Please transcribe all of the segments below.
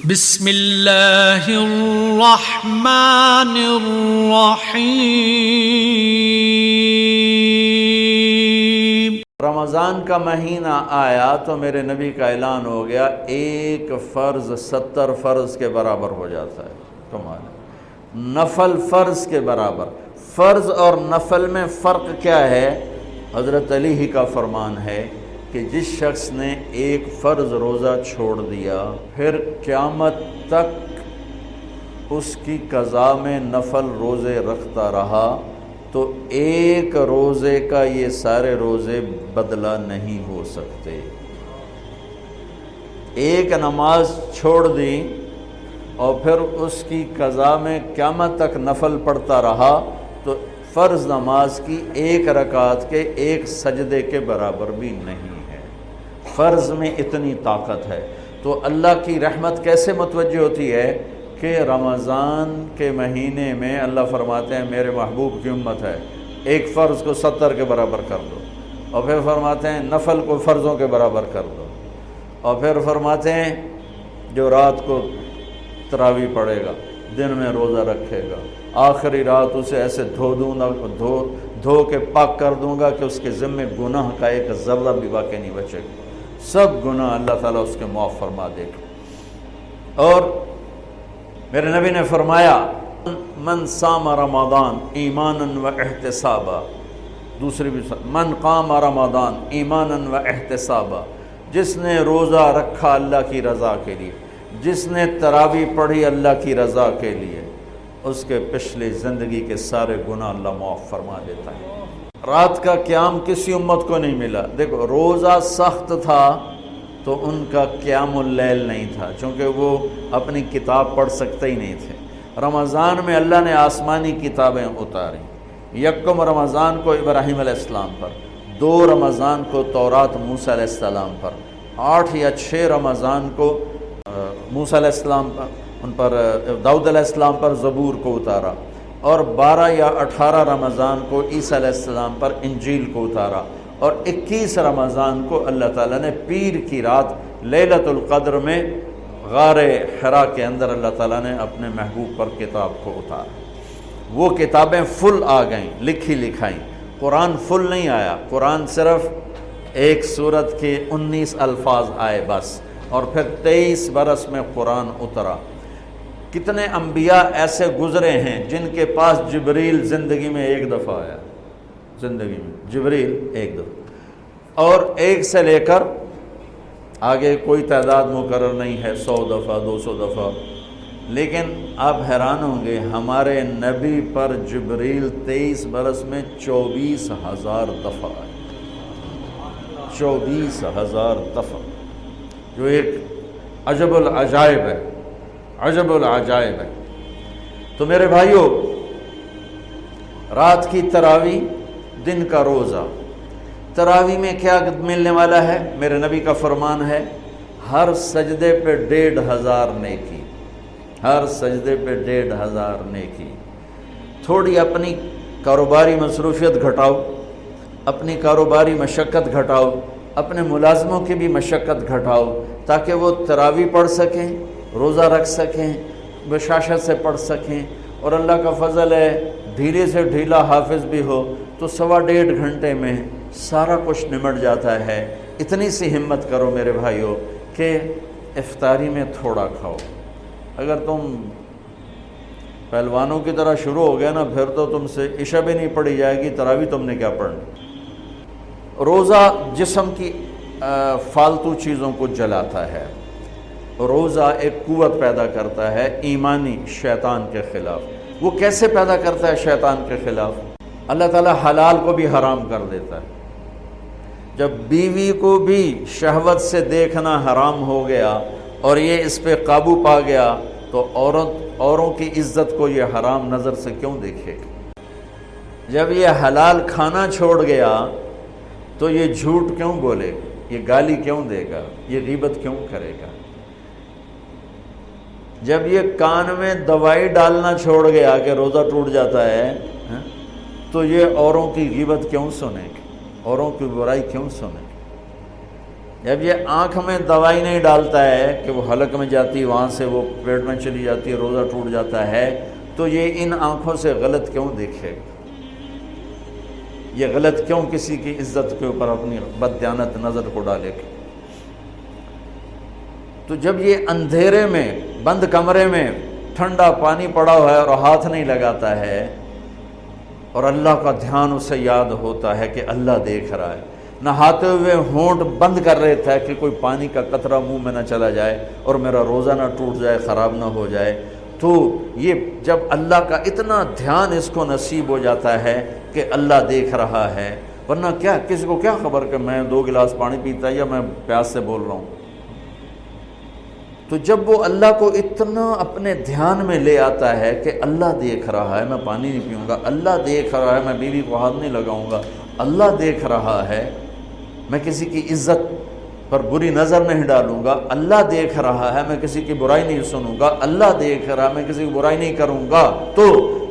بسم اللہ الرحمن الرحیم۔ رمضان کا مہینہ آیا تو میرے نبی کا اعلان ہو گیا، ایک فرض 70 فرض کے برابر ہو جاتا ہے تمہارا، نفل فرض کے برابر۔ فرض اور نفل میں فرق کیا ہے؟ حضرت علی ہی کا فرمان ہے کہ جس شخص نے ایک فرض روزہ چھوڑ دیا پھر قیامت تک اس کی قضا میں نفل روزے رکھتا رہا تو ایک روزے کا یہ سارے روزے بدلہ نہیں ہو سکتے۔ ایک نماز چھوڑ دی اور پھر اس کی قضا میں قیامت تک نفل پڑھتا رہا تو فرض نماز کی ایک رکعت کے ایک سجدے کے برابر بھی نہیں ہے۔ فرض میں اتنی طاقت ہے۔ تو اللہ کی رحمت کیسے متوجہ ہوتی ہے کہ رمضان کے مہینے میں اللہ فرماتے ہیں میرے محبوب کی امت ہے، ایک فرض کو 70 کے برابر کر دو، اور پھر فرماتے ہیں نفل کو فرضوں کے برابر کر دو، اور پھر فرماتے ہیں جو رات کو تراویح پڑھے گا، دن میں روزہ رکھے گا، آخری رات اسے ایسے دھو کے پاک کر دوں گا کہ اس کے ذمے گناہ کا ایک ذرہ بھی باقی نہیں بچے گا، سب گناہ اللہ تعالیٰ اس کے معاف فرما دے گا۔ اور میرے نبی نے فرمایا من صام رمضان ایمانا و احتسابا، دوسری بھی من قام رمضان ایمانا و احتسابا، جس نے روزہ رکھا اللہ کی رضا کے لیے، جس نے تراویح پڑھی اللہ کی رضا کے لیے، اس کے پچھلی زندگی کے سارے گناہ اللہ معاف فرما دیتا ہے۔ رات کا قیام کسی امت کو نہیں ملا۔ دیکھو روزہ سخت تھا تو ان کا قیام اللیل نہیں تھا، چونکہ وہ اپنی کتاب پڑھ سکتے ہی نہیں تھے۔ رمضان میں اللہ نے آسمانی کتابیں اتاری، یکم رمضان کو ابراہیم علیہ السلام پر، 2 رمضان کو تورات موسیٰ علیہ السلام پر، 8 یا 6 رمضان کو موسیٰ علیہ السلام پر ان پر داؤد علیہ السلام پر زبور کو اتارا، اور 12 یا 18 رمضان کو عیسیٰ علیہ السلام پر انجیل کو اتارا، اور 21 رمضان کو اللہ تعالیٰ نے پیر کی رات لیلۃ القدر میں غار حرا کے اندر اللہ تعالیٰ نے اپنے محبوب پر کتاب کو اتارا۔ وہ کتابیں فل آ گئیں، لکھی لکھائیں۔ قرآن فل نہیں آیا، قرآن صرف ایک سورت کے 19 الفاظ آئے بس، اور پھر 23 برس میں قرآن اترا۔ کتنے انبیاء ایسے گزرے ہیں جن کے پاس جبریل زندگی میں ایک دفعہ آیا، زندگی میں جبریل ایک دفعہ، اور ایک سے لے کر آگے کوئی تعداد مقرر نہیں ہے، 100 دفعہ 200 دفعہ، لیکن آپ حیران ہوں گے ہمارے نبی پر جبریل 23 برس میں 24,000 دفعہ آئے، 24,000 دفعہ، جو ایک عجب العجائب ہے، عجب العجائب ہے۔ تو میرے بھائیوں، رات کی تراویح، دن کا روزہ، تراویح میں کیا ملنے والا ہے؟ میرے نبی کا فرمان ہے ہر سجدے پہ 1,500 نیکی، ہر سجدے پہ 1,500 نیکی۔ تھوڑی اپنی کاروباری مصروفیت گھٹاؤ، اپنی کاروباری مشقت گھٹاؤ، اپنے ملازموں کی بھی مشقت گھٹاؤ، تاکہ وہ تراویح پڑھ سکیں، روزہ رکھ سکیں، بشاشت سے پڑھ سکیں، اور اللہ کا فضل ہے ڈھیلے سے ڈھیلا حافظ بھی ہو تو 1.5 گھنٹے میں سارا کچھ نمٹ جاتا ہے۔ اتنی سی ہمت کرو میرے بھائیوں کہ افطاری میں تھوڑا کھاؤ۔ اگر تم پہلوانوں کی طرح شروع ہو گیا نا، پھر تو تم سے عشاء بھی نہیں پڑھی جائے گی، تراویح تم نے کیا پڑھنا۔ روزہ جسم کی فالتو چیزوں کو جلاتا ہے، روزہ ایک قوت پیدا کرتا ہے ایمانی شیطان کے خلاف۔ وہ کیسے پیدا کرتا ہے شیطان کے خلاف؟ اللہ تعالیٰ حلال کو بھی حرام کر دیتا ہے۔ جب بیوی کو بھی شہوت سے دیکھنا حرام ہو گیا اور یہ اس پہ قابو پا گیا تو اوروں کی عزت کو یہ حرام نظر سے کیوں دیکھے گا؟ جب یہ حلال کھانا چھوڑ گیا تو یہ جھوٹ کیوں بولے گا، یہ گالی کیوں دے گا، یہ غیبت کیوں کرے گا؟ جب یہ کان میں دوائی ڈالنا چھوڑ گیا کہ روزہ ٹوٹ جاتا ہے تو یہ اوروں کی غیبت کیوں سنے گا، اوروں کی برائی کیوں سنے گا؟ جب یہ آنکھ میں دوائی نہیں ڈالتا ہے کہ وہ حلق میں جاتی ہے، وہاں سے وہ پیٹ میں چلی جاتی ہے، روزہ ٹوٹ جاتا ہے، تو یہ ان آنکھوں سے غلط کیوں دیکھے گا؟ یہ غلط کیوں کسی کی عزت کے اوپر اپنی بددیانت نظر کو ڈالے گا؟ تو جب یہ اندھیرے میں بند کمرے میں ٹھنڈا پانی پڑا ہوا ہے اور ہاتھ نہیں لگاتا ہے اور اللہ کا دھیان اسے یاد ہوتا ہے کہ اللہ دیکھ رہا ہے، نہاتے ہوئے ہونٹ بند کر رہے تھے کہ کوئی پانی کا قطرہ منہ میں نہ چلا جائے اور میرا روزہ نہ ٹوٹ جائے، خراب نہ ہو جائے، تو یہ جب اللہ کا اتنا دھیان اس کو نصیب ہو جاتا ہے کہ اللہ دیکھ رہا ہے، ورنہ کیا کسی کو کیا خبر کہ میں 2 گلاس پانی پیتا یا میں پیاس سے بول رہا ہوں؟ تو جب وہ اللہ کو اتنا اپنے دھیان میں لے آتا ہے کہ اللہ دیکھ رہا ہے، میں پانی نہیں پیوں گا، اللہ دیکھ رہا ہے، میں بیوی کو ہاتھ نہیں لگاؤں گا، اللہ دیکھ رہا ہے، میں کسی کی عزت پر بری نظر نہیں ڈالوں گا، اللہ دیکھ رہا ہے، میں کسی کی برائی نہیں سنوں گا، اللہ دیکھ رہا ہے، میں کسی کی برائی نہیں کروں گا، تو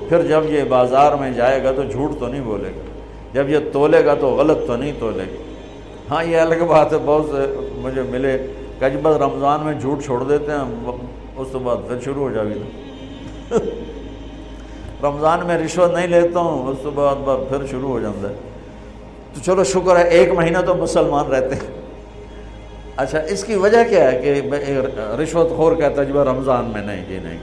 پھر جب یہ بازار میں جائے گا تو جھوٹ تو نہیں بولے گا، جب یہ تولے گا تو غلط تو نہیں تولے گا۔ ہاں یہ الگ بات ہے، بہت سے مجھے ملے کہ بس رمضان میں جھوٹ چھوڑ دیتے ہیں، اس کے بعد پھر شروع ہو جائے گا۔ رمضان میں رشوت نہیں لیتا ہوں، اس کے بعد پھر شروع ہو جاتا ہے۔ تو چلو شکر ہے 1 مہینہ تو مسلمان رہتے ہیں۔ اچھا اس کی وجہ کیا ہے کہ رشوت خور کہتا ہے جی رمضان میں نہیں، جی نہیں،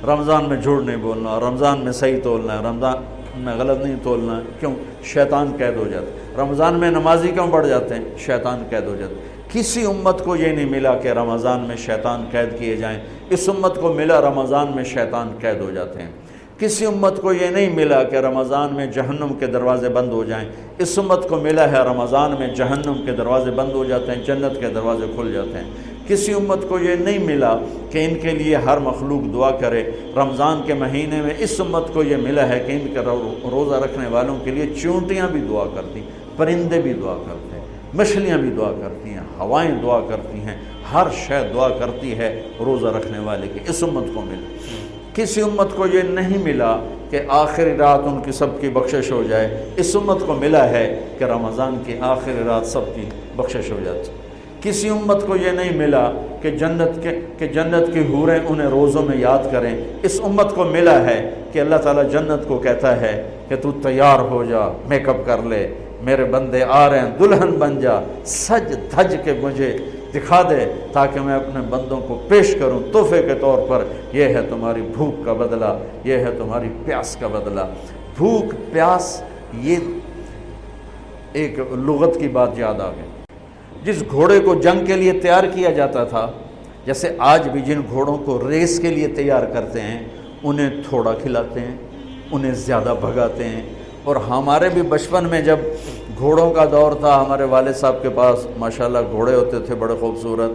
رمضان میں جھوٹ نہیں بولنا، رمضان میں صحیح تولنا ہے، رمضان میں غلط نہیں تولنا ہے۔ کیوں؟ شیطان قید ہو جاتا ہے۔ رمضان میں نمازی کیوں بڑھ جاتے ہیں؟ شیطان قید ہو جاتا ہے۔ کسی امت کو یہ نہیں ملا کہ رمضان میں شیطان قید کیے جائیں، اس امت کو ملا رمضان میں شیطان قید ہو جاتے ہیں۔ کسی امت کو یہ نہیں ملا کہ رمضان میں جہنم کے دروازے بند ہو جائیں، اس امت کو ملا ہے رمضان میں جہنم کے دروازے بند ہو جاتے ہیں، جنت کے دروازے کھل جاتے ہیں۔ کسی امت کو یہ نہیں ملا کہ ان کے لیے ہر مخلوق دعا کرے، رمضان کے مہینے میں اس امت کو یہ ملا ہے کہ ان کے روزہ رکھنے والوں کے لیے چونٹیاں بھی دعا کرتی، پرندے بھی دعا کرتے ہیں، مچھلیاں بھی دعا کرتی ہیں، ہوائیں دعا کرتی ہیں، ہر شے دعا کرتی ہے روزہ رکھنے والے کی۔ اس امت کو ملا۔ کسی امت کو یہ نہیں ملا کہ آخری رات ان کی سب کی بخشش ہو جائے، اس امت کو ملا ہے کہ رمضان کی آخری رات سب کی بخشش ہو جاتی۔ کسی امت کو یہ نہیں ملا کہ جنت کی حوریں انہیں روزوں میں یاد کریں، اس امت کو ملا ہے کہ اللہ تعالیٰ جنت کو کہتا ہے کہ تو تیار ہو جا، میک اپ کر لے، میرے بندے آ رہے ہیں، دلہن بن جا، سج دھج کے مجھے دکھا دے تاکہ میں اپنے بندوں کو پیش کروں تحفے کے طور پر۔ یہ ہے تمہاری بھوک کا بدلہ، یہ ہے تمہاری پیاس کا بدلہ۔ بھوک پیاس، یہ ایک لغت کی بات یاد آ گئی۔ جس گھوڑے کو جنگ کے لیے تیار کیا جاتا تھا، جیسے آج بھی جن گھوڑوں کو ریس کے لیے تیار کرتے ہیں، انہیں تھوڑا کھلاتے ہیں، انہیں زیادہ بھگاتے ہیں۔ اور ہمارے بھی بچپن میں جب گھوڑوں کا دور تھا، ہمارے والد صاحب کے پاس ماشاءاللہ گھوڑے ہوتے تھے بڑے خوبصورت،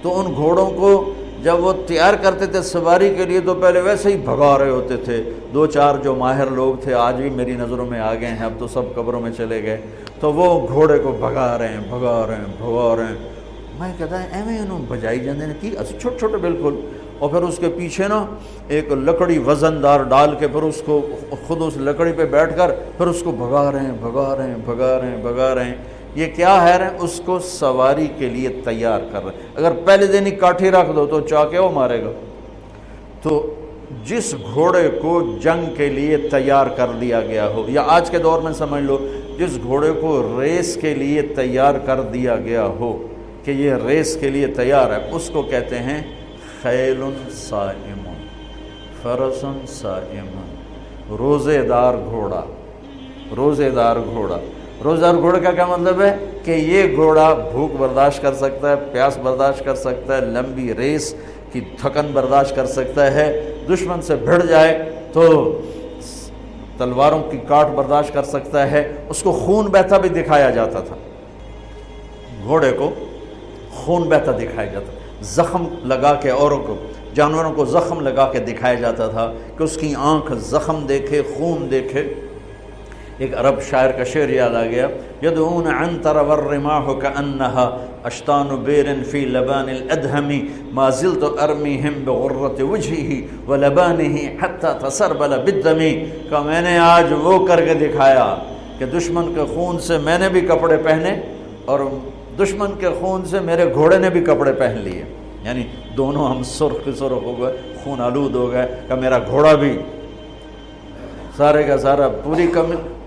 تو ان گھوڑوں کو جب وہ تیار کرتے تھے سواری کے لیے تو پہلے ویسے ہی بھگا رہے ہوتے تھے۔ 2-4 جو ماہر لوگ تھے آج بھی میری نظروں میں آ گئے ہیں، اب تو سب قبروں میں چلے گئے، تو وہ گھوڑے کو بھگا رہے ہیں۔ میں کہتا ہے ایویں انہوں بجائی جاندے نے کی چھوٹے چھوٹے بالکل، اور پھر اس کے پیچھے نا ایک لکڑی وزن دار ڈال کے پھر اس کو خود اس لکڑی پہ بیٹھ کر پھر اس کو بھگا رہے ہیں۔ یہ کیا ہے رہے ہیں؟ اس کو سواری کے لیے تیار کر رہے ہیں۔ اگر پہلے دن ہی کاٹھی رکھ دو تو چاکے وہ مارے گا۔ تو جس گھوڑے کو جنگ کے لیے تیار کر دیا گیا ہو، یا آج کے دور میں سمجھ لو جس گھوڑے کو ریس کے لیے تیار کر دیا گیا ہو کہ یہ ریس کے لیے تیار ہے، اس کو کہتے ہیں خیل صائم، فرس صائم، روزے دار گھوڑا۔ روزے دار گھوڑے کا کیا مطلب ہے؟ کہ یہ گھوڑا بھوک برداشت کر سکتا ہے، پیاس برداشت کر سکتا ہے، لمبی ریس کی تھکن برداشت کر سکتا ہے، دشمن سے بھڑ جائے تو تلواروں کی کاٹ برداشت کر سکتا ہے۔ اس کو خون بہتا بھی دکھایا جاتا تھا، گھوڑے کو خون بہتا دکھایا جاتا تھا، زخم لگا کے اوروں کو، جانوروں کو زخم لگا کے دکھایا جاتا تھا کہ اس کی آنکھ زخم دیکھے، خون دیکھے۔ ایک عرب شاعر کا شعر یاد آ گیا، یدعون عنتر والرماح كأنها اشتان بیر فی لبان الادہم ما زلت ارمیہم بغرۃ وجہہ ولبانہ حتی تسربل بالدم۔ کہ میں نے آج وہ کر کے دکھایا کہ دشمن کے خون سے میں نے بھی کپڑے پہنے اور دشمن کے خون سے میرے گھوڑے نے بھی کپڑے پہن لیے، یعنی دونوں ہم سرخ سرخ ہو گئے، خون آلود ہو گئے، کہ میرا گھوڑا بھی سارے کا سارا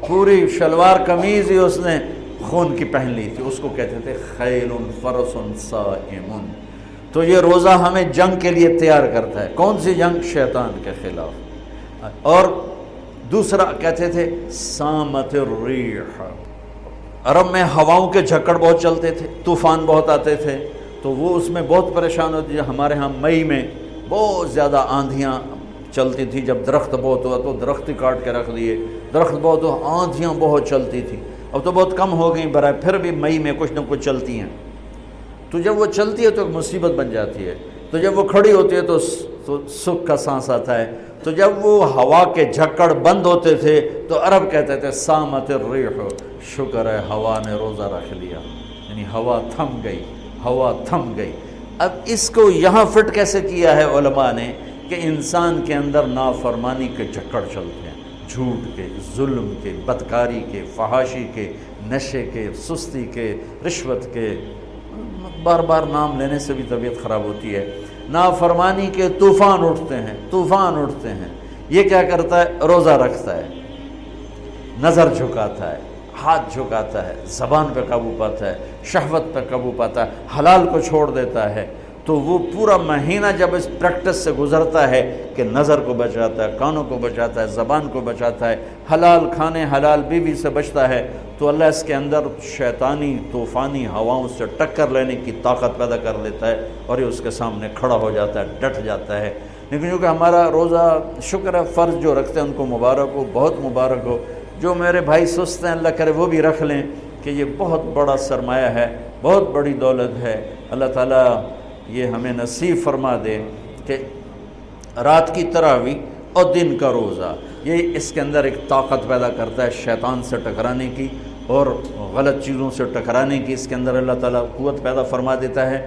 پوری شلوار قمیض ہی اس نے خون کی پہن لی تھی۔ اس کو کہتے تھے خیل فرس صائم۔ تو یہ روزہ ہمیں جنگ کے لیے تیار کرتا ہے۔ کون سی جنگ؟ شیطان کے خلاف۔ اور دوسرا کہتے تھے سامت الریح، عرب میں ہواؤں کے جھکڑ بہت چلتے تھے، طوفان بہت آتے تھے، تو وہ اس میں بہت پریشان ہوتی تھی۔ ہمارے ہاں مئی میں بہت زیادہ آندھیاں چلتی تھی، جب درخت بہت ہوا تو درخت ہی کاٹ کے رکھ دیے، درخت بہت ہوا، آندھیاں بہت چلتی تھی۔ اب تو بہت کم ہو گئیں برائے، پھر بھی مئی میں کچھ نہ کچھ چلتی ہیں۔ تو جب وہ چلتی ہے تو ایک مصیبت بن جاتی ہے، تو جب وہ کھڑی ہوتی ہے تو سکھ کا سانس آتا ہے۔ تو جب وہ ہوا کے جھکڑ بند ہوتے تھے تو عرب کہتے تھے سامت الریح، شکر ہے ہوا نے روزہ رکھ لیا، یعنی ہوا تھم گئی، ہوا تھم گئی۔ اب اس کو یہاں فٹ کیسے کیا ہے علماء نے کہ انسان کے اندر نافرمانی کے جھکڑ چلتے ہیں، جھوٹ کے، ظلم کے، بدکاری کے، فحاشی کے، نشے کے، سستی کے، رشوت کے، بار بار نام لینے سے بھی طبیعت خراب ہوتی ہے۔ نافرمانی کے طوفان اٹھتے ہیں، طوفان اٹھتے ہیں۔ یہ کیا کرتا ہے؟ روزہ رکھتا ہے، نظر جھکاتا ہے، ہاتھ جھکاتا ہے، زبان پہ قابو پاتا ہے، شہوت پہ قابو پاتا ہے، حلال کو چھوڑ دیتا ہے۔ تو وہ پورا مہینہ جب اس پریکٹس سے گزرتا ہے کہ نظر کو بچاتا ہے، کانوں کو بچاتا ہے، زبان کو بچاتا ہے، حلال کھانے، حلال بیوی سے بچتا ہے، تو اللہ اس کے اندر شیطانی طوفانی ہواؤں سے ٹکر لینے کی طاقت پیدا کر لیتا ہے، اور یہ اس کے سامنے کھڑا ہو جاتا ہے، ڈٹ جاتا ہے۔ لیکن چونکہ ہمارا روزہ شکر ہے فرض جو رکھتے ہیں ان کو مبارک ہو، بہت مبارک ہو۔ جو میرے بھائی سست ہیں اللہ کرے وہ بھی رکھ لیں کہ یہ بہت بڑا سرمایہ ہے، بہت بڑی دولت ہے۔ اللہ تعالیٰ یہ ہمیں نصیب فرما دے کہ رات کی تراویح اور دن کا روزہ، یہ اس کے اندر ایک طاقت پیدا کرتا ہے شیطان سے ٹکرانے کی اور غلط چیزوں سے ٹکرانے کی۔ اس کے اندر اللہ تعالیٰ قوت پیدا فرما دیتا ہے۔